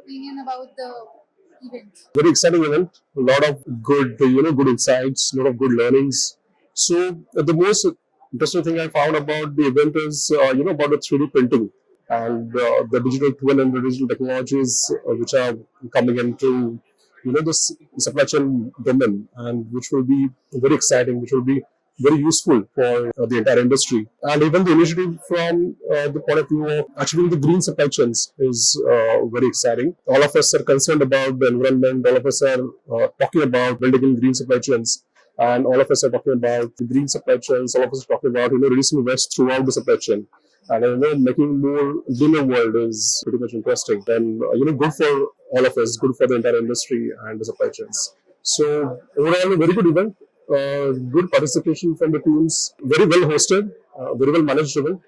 opinion about the event? Very exciting event. A lot of good, good insights, a lot of good learnings. So the most interesting thing I found about the event is, about the 3D printing and the digital twin and the digital technologies which are coming into, this supply chain domain, and which will be very exciting, which will be very useful for the entire industry. And even the initiative from the point of view of achieving the green supply chains is very exciting. All of us are concerned about the environment. All of us are talking about building in green supply chains. And all of us are talking about the green supply chains. All of us are talking about, reducing waste throughout the supply chain. And making more greener world is pretty much interesting. And good for all of us, good for the entire industry and the supply chains. So overall, a very good event. Good participation from the teams, very well hosted, very well managed event.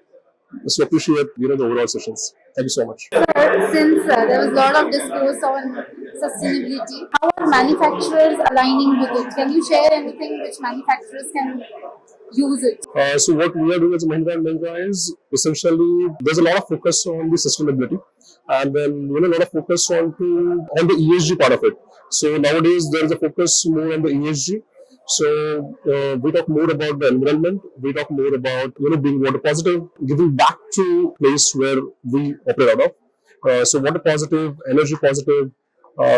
So appreciate the overall sessions. Thank you so much. Since there was a lot of discourse on sustainability, how are manufacturers aligning with it? Can you share anything which manufacturers can use it? So what we are doing as Mahindra Mahindra is essentially there's a lot of focus on the sustainability, and then a lot of focus on the ESG part of it. So nowadays there is a focus more on the ESG. So we talk more about the environment. We talk more about being water positive, giving back to place where we operate out of. So water positive, energy positive.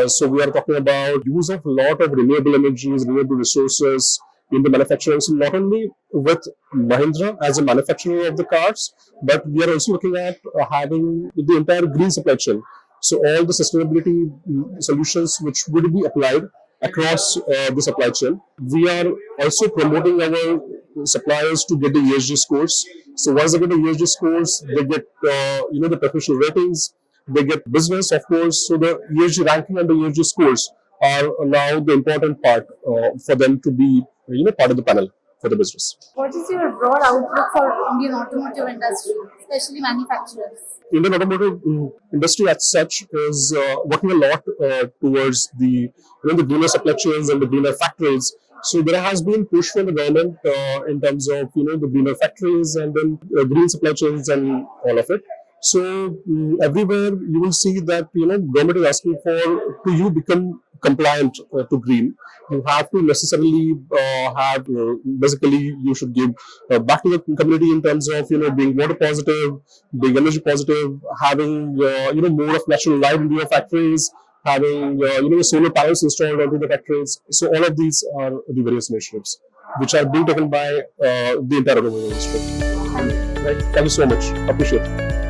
So we are talking about use of a lot of renewable energies, renewable resources in the manufacturing. So not only with Mahindra as a manufacturer of the cars, but we are also looking at having the entire green supply chain. So all the sustainability solutions which would be applied across the supply chain. We are also promoting our suppliers to get the ESG scores. So once they get the ESG scores, they get the professional ratings, they get business, of course. So the ESG ranking and the ESG scores are now the important part for them to be part of the panel for the business. What is your broad outlook for Indian automotive industry, especially manufacturers? Indian automotive industry as such is working a lot towards the the greener supply chains and the greener factories. So there has been push from the government in terms of the greener factories and then green supply chains and all of it. So everywhere you will see that government is asking for to you become compliant to green. You have to necessarily have basically you should give back to the community in terms of being water positive, being energy positive, having more of natural light in your factories, having solar panels installed onto the factories. So all of these are the various initiatives which are being taken by the entire automobile industry. Right. Thank you so much. Appreciate it.